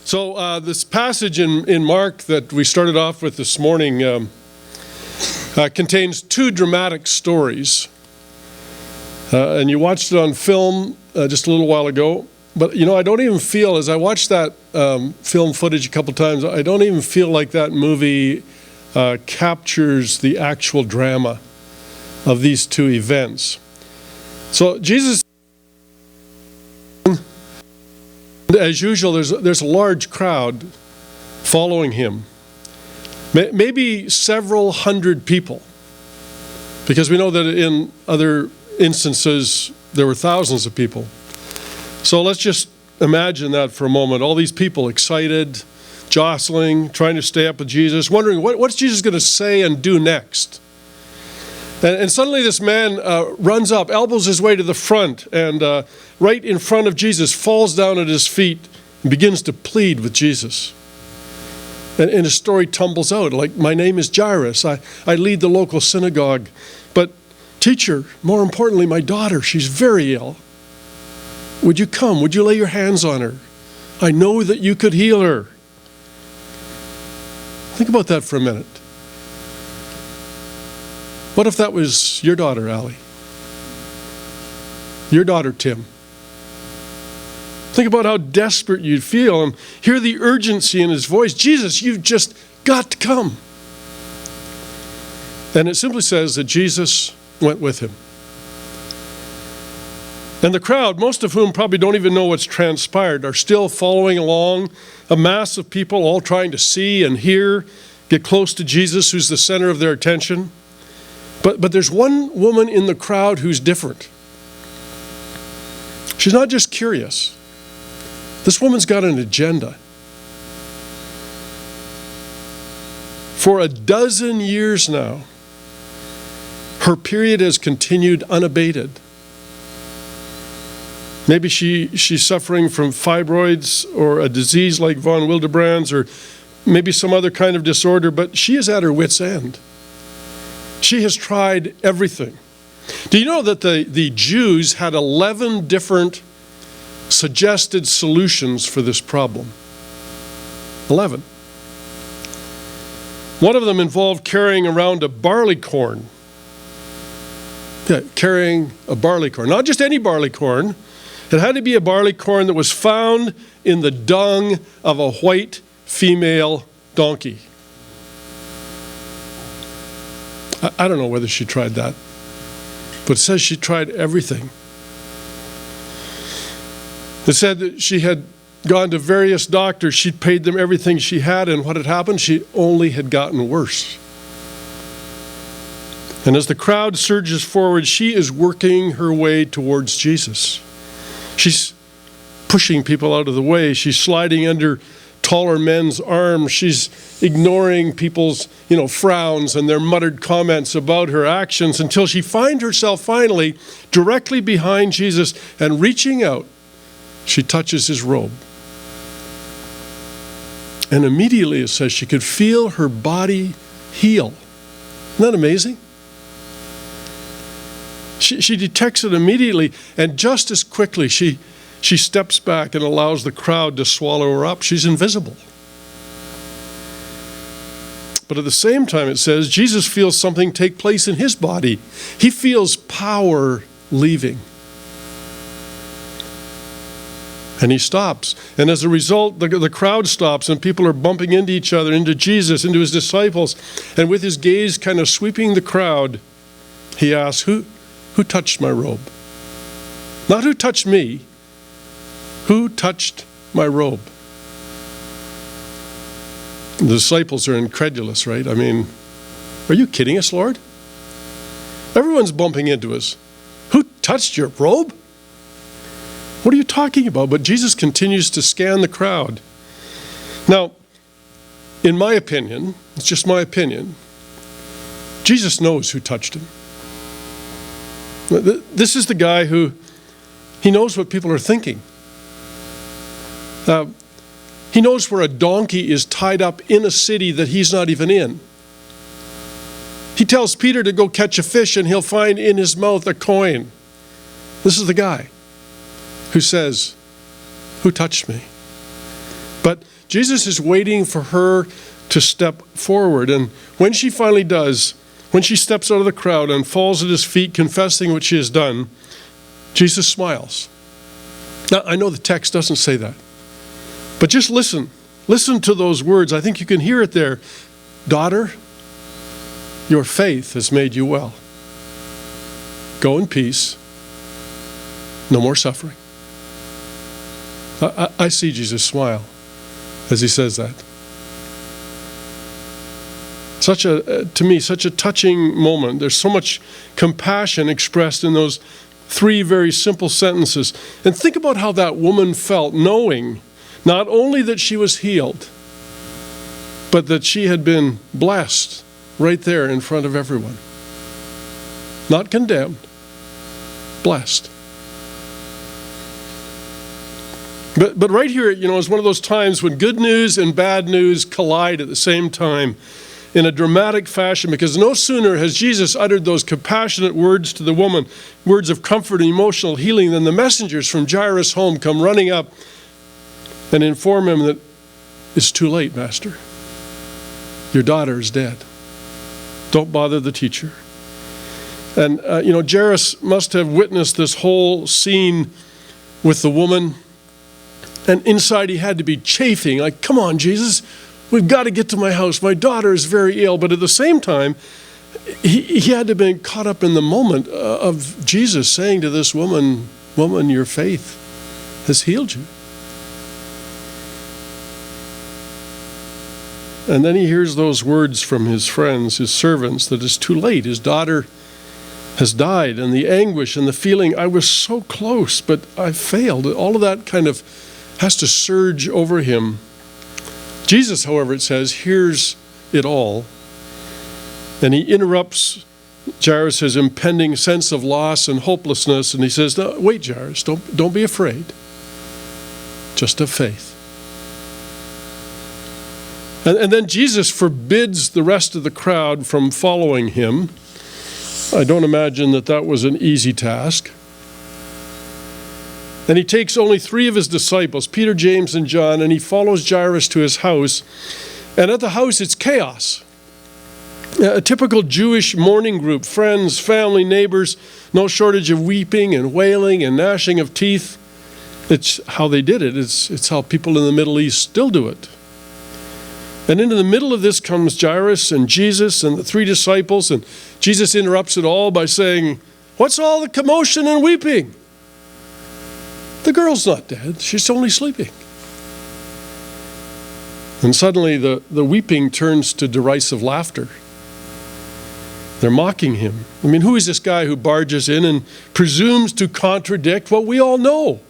So this passage in Mark that we started off with this morning contains two dramatic stories. And you watched it on film just a little while ago. But, I don't even feel, as I watched that film footage a couple times, I don't even feel like that movie captures the actual drama of these two events. So Jesus, as usual, there's a large crowd following him. Maybe several hundred people, because we know that in other instances there were thousands of people. So let's just imagine that for a moment. All these people excited, jostling, trying to stay up with Jesus, wondering what's Jesus going to say and do next. And suddenly this man runs up, elbows his way to the front, and right in front of Jesus, falls down at his feet and begins to plead with Jesus. And his story tumbles out, like, my name is Jairus, I lead the local synagogue, but teacher, more importantly, my daughter, she's very ill. Would you come? Would you lay your hands on her? I know that you could heal her. Think about that for a minute. What if that was your daughter, Allie? Your daughter, Tim? Think about how desperate you'd feel and hear the urgency in his voice. Jesus, you've just got to come. And it simply says that Jesus went with him. And the crowd, most of whom probably don't even know what's transpired, are still following along, a mass of people all trying to see and hear, get close to Jesus, who's the center of their attention. But there's one woman in the crowd who's different. She's not just curious. This woman's got an agenda. For 12 years now, her period has continued unabated. Maybe she's suffering from fibroids or a disease like von Willebrand's, or maybe some other kind of disorder, but she is at her wit's end. She has tried everything. Do you know that the Jews had 11 different suggested solutions for this problem? 11. One of them involved carrying around a barley corn. Yeah, carrying a barley corn. Not just any barley corn. It had to be a barley corn that was found in the dung of a white female donkey. I don't know whether she tried that, but it says she tried everything. It said that she had gone to various doctors, she'd paid them everything she had, and what had happened, she only had gotten worse. And as the crowd surges forward, she is working her way towards Jesus. She's pushing people out of the way. She's sliding under taller men's arms. She's ignoring people's, frowns and their muttered comments about her actions until she finds herself finally directly behind Jesus, and reaching out, she touches his robe. And immediately, it says, she could feel her body heal. Isn't that amazing? She detects it immediately, and just as quickly she steps back and allows the crowd to swallow her up. She's invisible. But at the same time, it says, Jesus feels something take place in his body. He feels power leaving. And he stops. And as a result, the crowd stops, and people are bumping into each other, into Jesus, into his disciples. And with his gaze kind of sweeping the crowd, he asks, Who touched my robe? Not who touched me. Who touched my robe? The disciples are incredulous, right? I mean, are you kidding us, Lord? Everyone's bumping into us. Who touched your robe? What are you talking about? But Jesus continues to scan the crowd. Now, in my opinion, it's just my opinion, Jesus knows who touched him. This is the guy who, he knows what people are thinking. He knows where a donkey is tied up in a city that he's not even in. He tells Peter to go catch a fish, and he'll find in his mouth a coin. This is the guy who says, who touched me? But Jesus is waiting for her to step forward. And when she finally does, when she steps out of the crowd and falls at his feet confessing what she has done, Jesus smiles. Now, I know the text doesn't say that, but just listen. Listen to those words. I think you can hear it there. Daughter, your faith has made you well. Go in peace. No more suffering. I see Jesus smile as he says that. To me, such a touching moment. There's so much compassion expressed in those 3 very simple sentences. And think about how that woman felt, knowing not only that she was healed, but that she had been blessed right there in front of everyone. Not condemned, blessed. But right here, is one of those times when good news and bad news collide at the same time in a dramatic fashion, because no sooner has Jesus uttered those compassionate words to the woman, words of comfort and emotional healing, than the messengers from Jairus' home come running up and inform him that it's too late, Master. Your daughter is dead. Don't bother the teacher. And, Jairus must have witnessed this whole scene with the woman. And inside he had to be chafing, like, come on, Jesus, we've got to get to my house. My daughter is very ill. But at the same time, he had to have been caught up in the moment of Jesus saying to this woman, your faith has healed you. And then he hears those words from his friends, his servants, that it's too late. His daughter has died. And the anguish and the feeling, I was so close, but I failed. All of that kind of has to surge over him. Jesus, however, it says, hears it all. And he interrupts Jairus' impending sense of loss and hopelessness. And he says, no, wait, Jairus, don't be afraid. Just have faith. And then Jesus forbids the rest of the crowd from following him. I don't imagine that was an easy task. And he takes only 3 of his disciples, Peter, James, and John, and he follows Jairus to his house. And at the house, it's chaos. A typical Jewish mourning group, friends, family, neighbors, no shortage of weeping and wailing and gnashing of teeth. It's how they did it. It's how people in the Middle East still do it. And into the middle of this comes Jairus and Jesus and the 3 disciples, and Jesus interrupts it all by saying, what's all the commotion and weeping? The girl's not dead, she's only sleeping. And suddenly the weeping turns to derisive laughter. They're mocking him. I mean, who is this guy who barges in and presumes to contradict what we all know?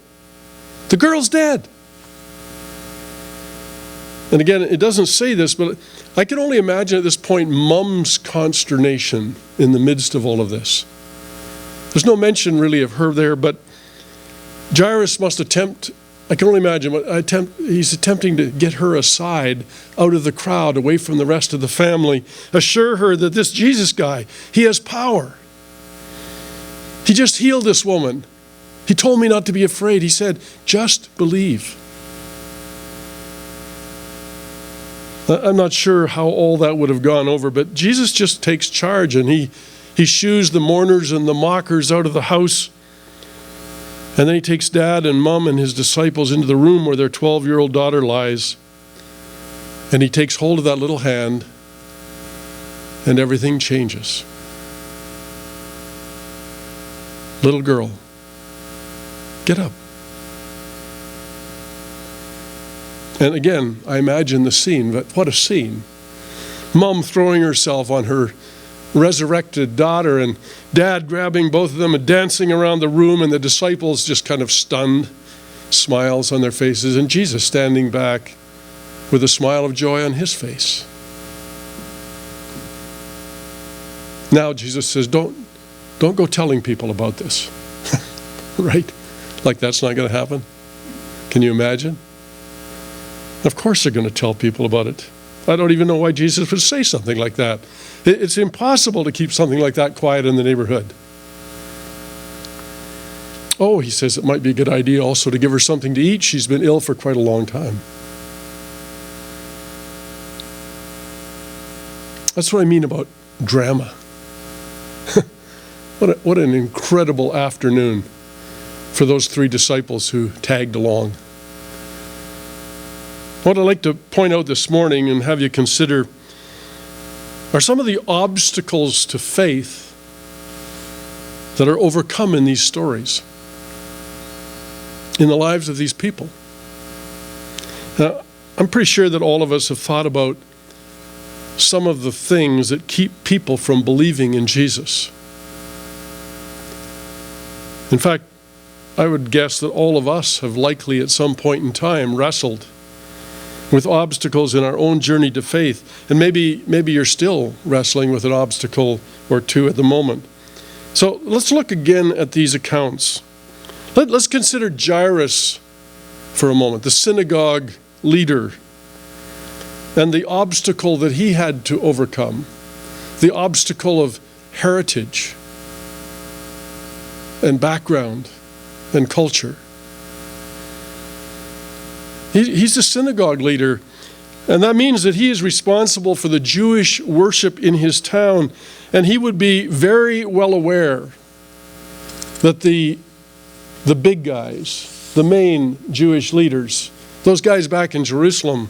The girl's dead. And again, it doesn't say this, but I can only imagine at this point Mom's consternation in the midst of all of this. There's no mention really of her there, but Jairus must attempt, I can only imagine, he's attempting to get her aside out of the crowd, away from the rest of the family, assure her that this Jesus guy, he has power. He just healed this woman. He told me not to be afraid. He said, just believe. I'm not sure how all that would have gone over, but Jesus just takes charge, and he shoos the mourners and the mockers out of the house. And then he takes Dad and Mom and his disciples into the room where their 12-year-old daughter lies. And he takes hold of that little hand, and everything changes. Little girl, get up. And again, I imagine the scene, but what a scene. Mom throwing herself on her resurrected daughter, and Dad grabbing both of them and dancing around the room, and the disciples just kind of stunned, smiles on their faces, and Jesus standing back with a smile of joy on his face. Now Jesus says, don't go telling people about this. Right? Like that's not going to happen. Can you imagine? Of course they're going to tell people about it. I don't even know why Jesus would say something like that. It's impossible to keep something like that quiet in the neighborhood. Oh, he says it might be a good idea also to give her something to eat. She's been ill for quite a long time. That's what I mean about drama. What an incredible afternoon for those 3 disciples who tagged along. What I'd like to point out this morning and have you consider are some of the obstacles to faith that are overcome in these stories, in the lives of these people. Now, I'm pretty sure that all of us have thought about some of the things that keep people from believing in Jesus. In fact, I would guess that all of us have likely at some point in time wrestled with obstacles in our own journey to faith. And maybe you're still wrestling with an obstacle or two at the moment. So let's look again at these accounts. Let's consider Jairus for a moment, the synagogue leader, and the obstacle that he had to overcome, the obstacle of heritage and background and culture. He's a synagogue leader, and that means that he is responsible for the Jewish worship in his town, and he would be very well aware that the big guys, the main Jewish leaders, those guys back in Jerusalem,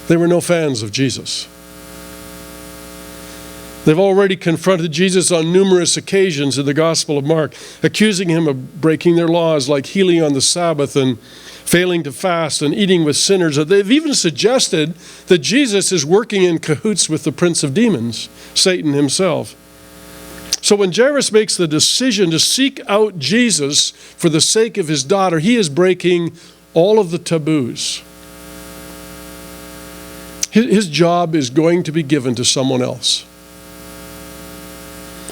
they were no fans of Jesus. They've already confronted Jesus on numerous occasions in the Gospel of Mark, accusing him of breaking their laws like healing on the Sabbath and failing to fast and eating with sinners. They've even suggested that Jesus is working in cahoots with the prince of demons, Satan himself. So when Jairus makes the decision to seek out Jesus for the sake of his daughter, he is breaking all of the taboos. His job is going to be given to someone else.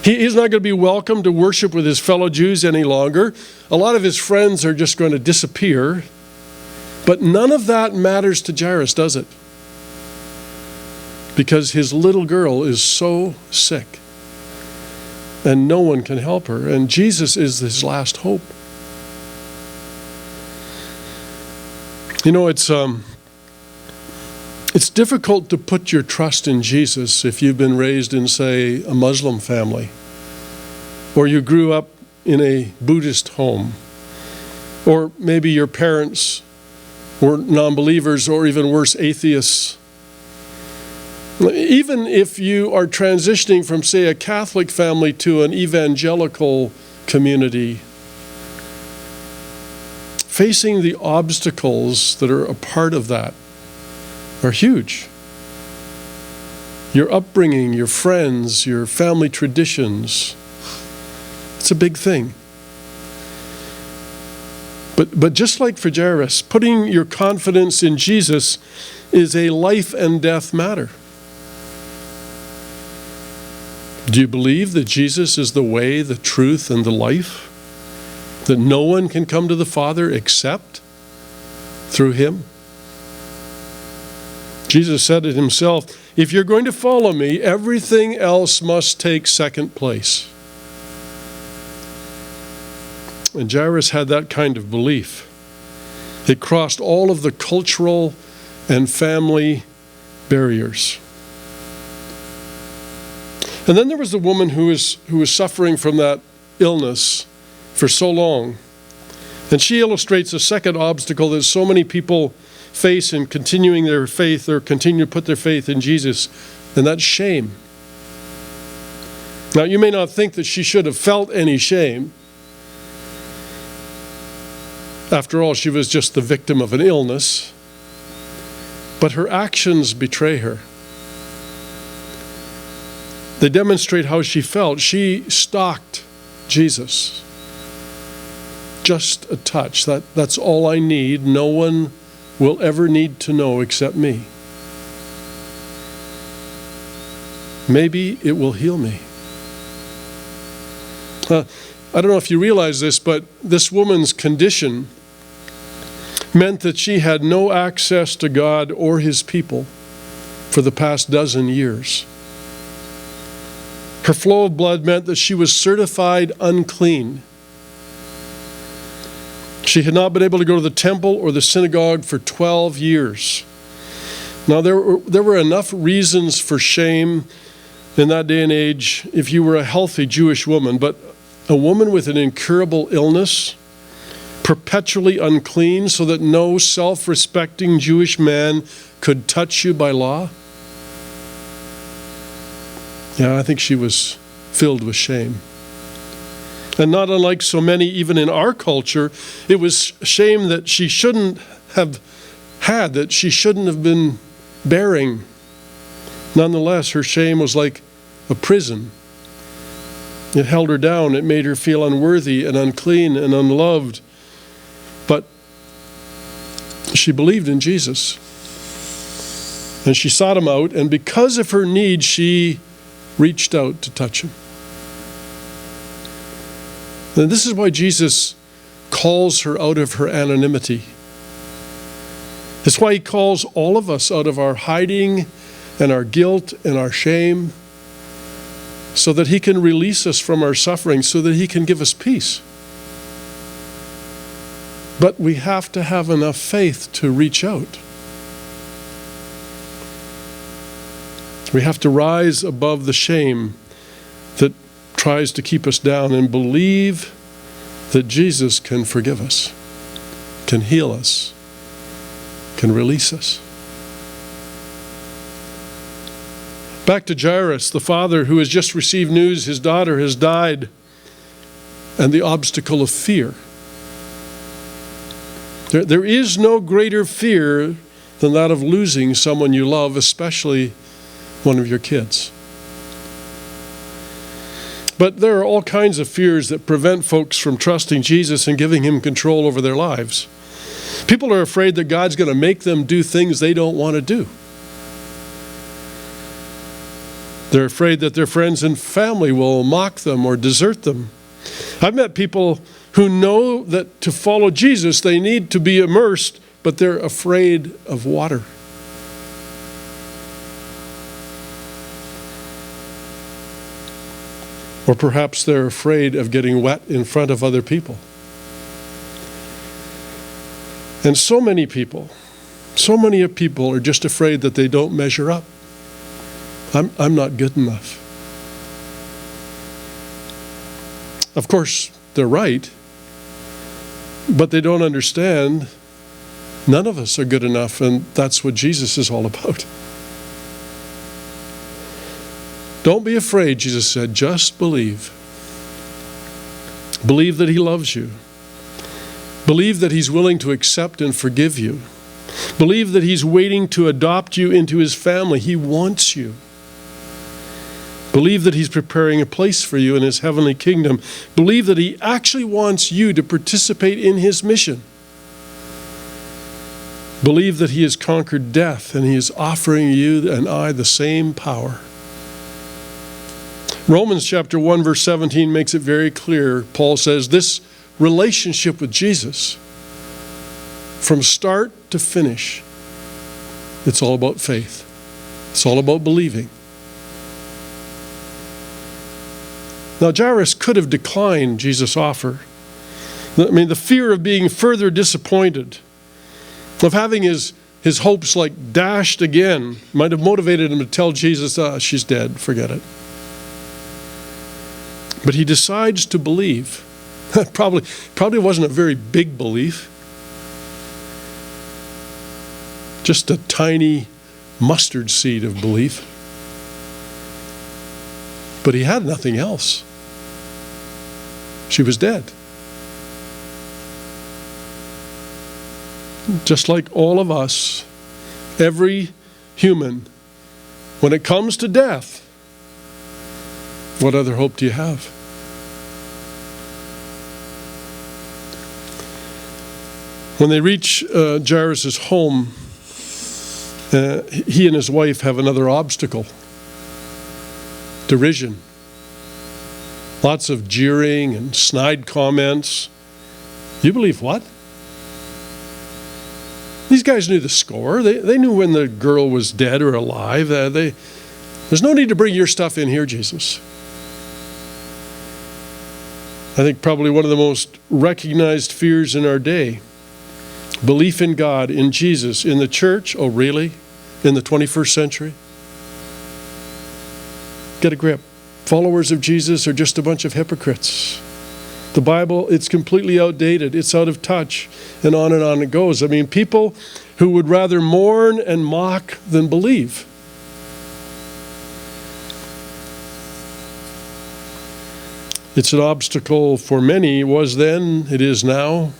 He's not going to be welcome to worship with his fellow Jews any longer. A lot of his friends are just going to disappear. But none of that matters to Jairus, does it? Because his little girl is so sick. And no one can help her. And Jesus is his last hope. You know, it's difficult to put your trust in Jesus if you've been raised in, say, a Muslim family, or you grew up in a Buddhist home, or maybe your parents were non-believers, or even worse, atheists. Even if you are transitioning from, say, a Catholic family to an evangelical community, facing the obstacles that are a part of that are huge. Your upbringing, your friends, your family traditions, it's a big thing. But just like for Jairus, putting your confidence in Jesus is a life and death matter. Do you believe that Jesus is the way, the truth, and the life? That no one can come to the Father except through him? Jesus said it himself, if you're going to follow me, everything else must take second place. And Jairus had that kind of belief. It crossed all of the cultural and family barriers. And then there was the woman who was suffering from that illness for so long. And she illustrates a second obstacle that so many people face in continuing their faith or continue to put their faith in Jesus, and that's shame. Now, you may not think that she should have felt any shame. After all, she was just the victim of an illness. But her actions betray her. They demonstrate how she felt. She stalked Jesus. Just a touch. That's all I need. No one will ever need to know except me. Maybe it will heal me. I don't know if you realize this, but this woman's condition meant that she had no access to God or his people for the past dozen years. Her flow of blood meant that she was certified unclean. She had not been able to go to the temple or the synagogue for 12 years. Now, there were enough reasons for shame In that day and age, if you were a healthy Jewish woman, but a woman with an incurable illness, perpetually unclean, so that no self-respecting Jewish man could touch you by law, I think she was filled with shame. And not unlike so many, even in our culture, it was shame that she shouldn't have had, that she shouldn't have been bearing. Nonetheless, her shame was like a prison. It held her down. It made her feel unworthy and unclean and unloved. But she believed in Jesus. And she sought him out, and because of her need, she reached out to touch him. And this is why Jesus calls her out of her anonymity. It's why he calls all of us out of our hiding and our guilt and our shame, so that he can release us from our suffering, so that he can give us peace. But we have to have enough faith to reach out. We have to rise above the shame that tries to keep us down and believe that Jesus can forgive us, can heal us, can release us. Back to Jairus, the father who has just received news his daughter has died, and the obstacle of fear. There is no greater fear than that of losing someone you love, especially one of your kids. But there are all kinds of fears that prevent folks from trusting Jesus and giving him control over their lives. People are afraid that God's going to make them do things they don't want to do. They're afraid that their friends and family will mock them or desert them. I've met people who know that to follow Jesus they need to be immersed, but they're afraid of water. Or perhaps they're afraid of getting wet in front of other people. And so many people are just afraid that they don't measure up. I'm not good enough. Of course, they're right, but they don't understand none of us are good enough, and that's what Jesus is all about. Don't be afraid, Jesus said, just believe. Believe that he loves you. Believe that he's willing to accept and forgive you. Believe that he's waiting to adopt you into his family. He wants you. Believe that he's preparing a place for you in his heavenly kingdom. Believe that he actually wants you to participate in his mission. Believe that he has conquered death and he is offering you and I the same power. Romans chapter 1 verse 17 makes it very clear. Paul says this relationship with Jesus, from start to finish, it's all about faith. It's all about believing. Now Jairus could have declined Jesus' offer. I mean, the fear of being further disappointed, of having his hopes like dashed again, might have motivated him to tell Jesus, she's dead, forget it. But he decides to believe. Probably wasn't a very big belief. Just a tiny mustard seed of belief. But he had nothing else. She was dead. Just like all of us, every human, when it comes to death, what other hope do you have? When they reach Jairus' home, he and his wife have another obstacle. Derision. Lots of jeering and snide comments. You believe what? These guys knew the score. They knew when the girl was dead or alive. There's no need to bring your stuff in here, Jesus. I think probably one of the most recognized fears in our day. Belief in God, in Jesus, in the church. Oh, really? In the 21st century? Get a grip. Followers of Jesus are just a bunch of hypocrites. The Bible, it's completely outdated. It's out of touch. And on it goes. I mean, people who would rather mourn and mock than believe. It's an obstacle for many. It was then, it is now.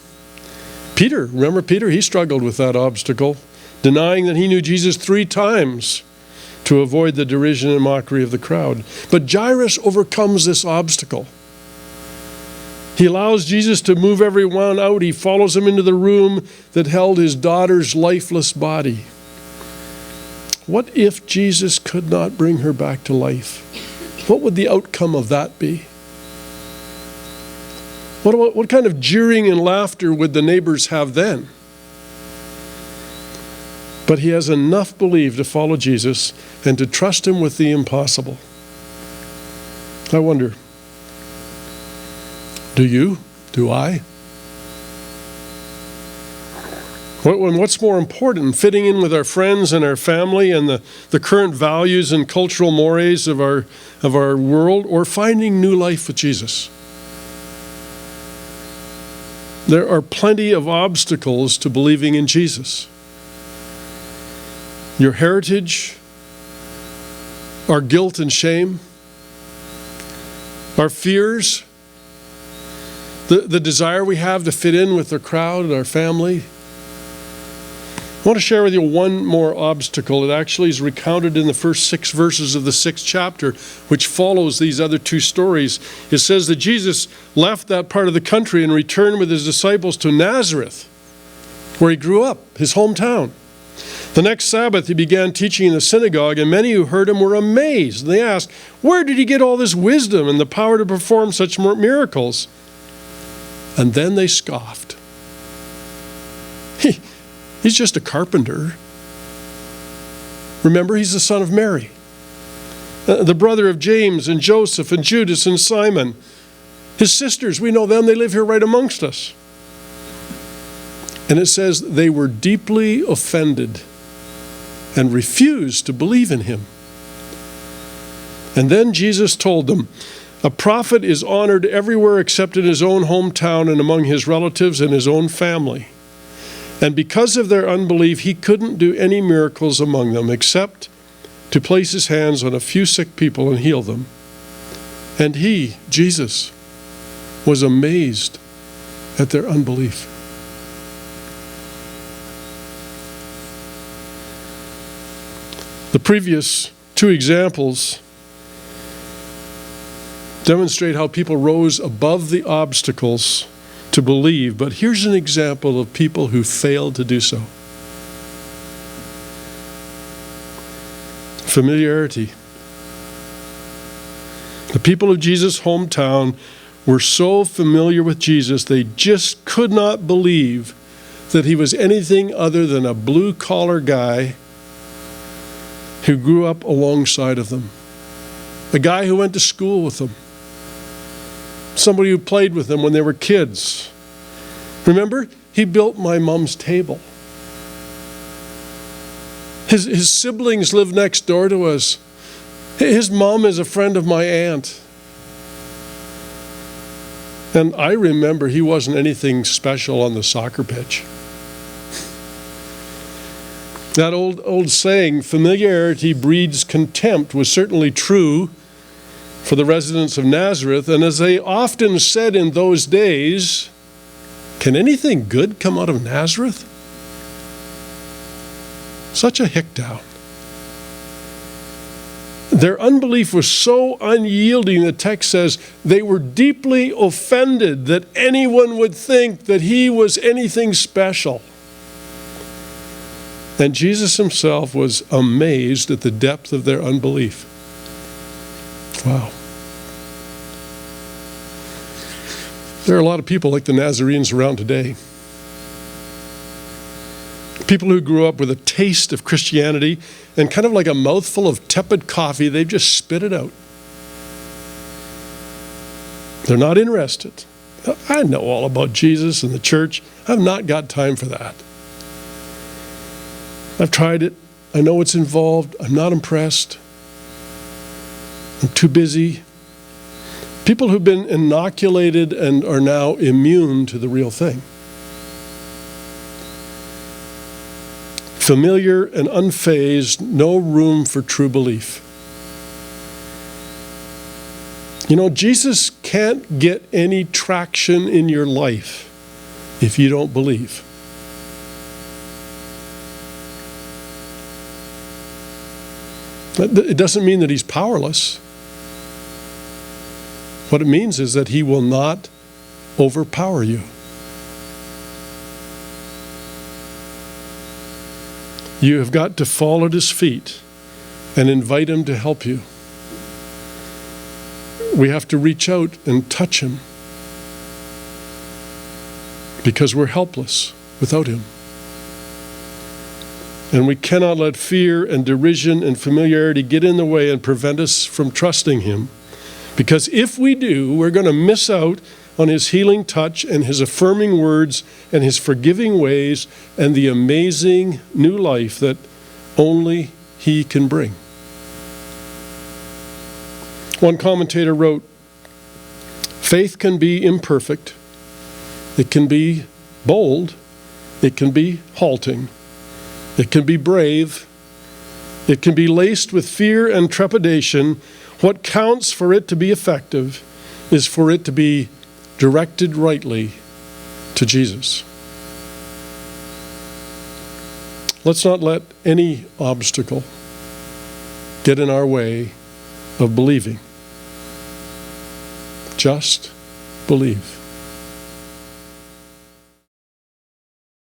Peter, remember Peter? He struggled with that obstacle, denying that he knew Jesus 3 times to avoid the derision and mockery of the crowd. But Jairus overcomes this obstacle. He allows Jesus to move everyone out. He follows him into the room that held his daughter's lifeless body. What if Jesus could not bring her back to life? What would the outcome of that be? What kind of jeering and laughter would the neighbors have then? But he has enough belief to follow Jesus and to trust him with the impossible. I wonder, do you? Do I? What's more important, fitting in with our friends and our family and the current values and cultural mores of our world, or finding new life with Jesus? There are plenty of obstacles to believing in Jesus. Your heritage, our guilt and shame, our fears, the desire we have to fit in with the crowd, our family. I want to share with you one more obstacle. It actually is recounted in the first 6 verses of the 6th chapter, which follows these other 2 stories. It says that Jesus left that part of the country and returned with his disciples to Nazareth, where he grew up, his hometown. The next Sabbath, he began teaching in the synagogue, and many who heard him were amazed. They asked, "Where did he get all this wisdom and the power to perform such miracles?" And then they scoffed. He's just a carpenter. Remember, he's the son of Mary, the brother of James and Joseph and Judas and Simon. His sisters, we know them, they live here right amongst us. And it says they were deeply offended and refused to believe in him. And then Jesus told them, "A prophet is honored everywhere except in his own hometown and among his relatives and his own family." And because of their unbelief, he couldn't do any miracles among them except to place his hands on a few sick people and heal them. And he, Jesus, was amazed at their unbelief. The previous 2 examples demonstrate how people rose above the obstacles to believe, but here's an example of people who failed to do so. Familiarity. The people of Jesus' hometown were so familiar with Jesus, they just could not believe that he was anything other than a blue-collar guy who grew up alongside of them, a guy who went to school with them, somebody who played with them when they were kids. Remember, he built my mom's table. His siblings live next door to us. His mom is a friend of my aunt. And I remember he wasn't anything special on the soccer pitch. That old saying, familiarity breeds contempt, was certainly true for the residents of Nazareth. And as they often said in those days, can anything good come out of Nazareth? Such a hick down. Their unbelief was so unyielding, the text says, they were deeply offended that anyone would think that he was anything special. And Jesus himself was amazed at the depth of their unbelief. Wow. There are a lot of people like the Nazarenes around today. People who grew up with a taste of Christianity and kind of like a mouthful of tepid coffee, they've just spit it out. They're not interested. I know all about Jesus and the church. I've not got time for that. I've tried it. I know what's involved. I'm not impressed. I'm too busy. People who've been inoculated and are now immune to the real thing. Familiar and unfazed, no room for true belief. You know, Jesus can't get any traction in your life if you don't believe. It doesn't mean that he's powerless. What it means is that he will not overpower you. You have got to fall at his feet and invite him to help you. We have to reach out and touch him because we're helpless without him. And we cannot let fear and derision and familiarity get in the way and prevent us from trusting him. Because if we do, we're going to miss out on his healing touch and his affirming words and his forgiving ways and the amazing new life that only he can bring. One commentator wrote, "Faith can be imperfect, it can be bold, it can be halting, it can be brave, it can be laced with fear and trepidation. What counts for it to be effective is for it to be directed rightly to Jesus." Let's not let any obstacle get in our way of believing. Just believe.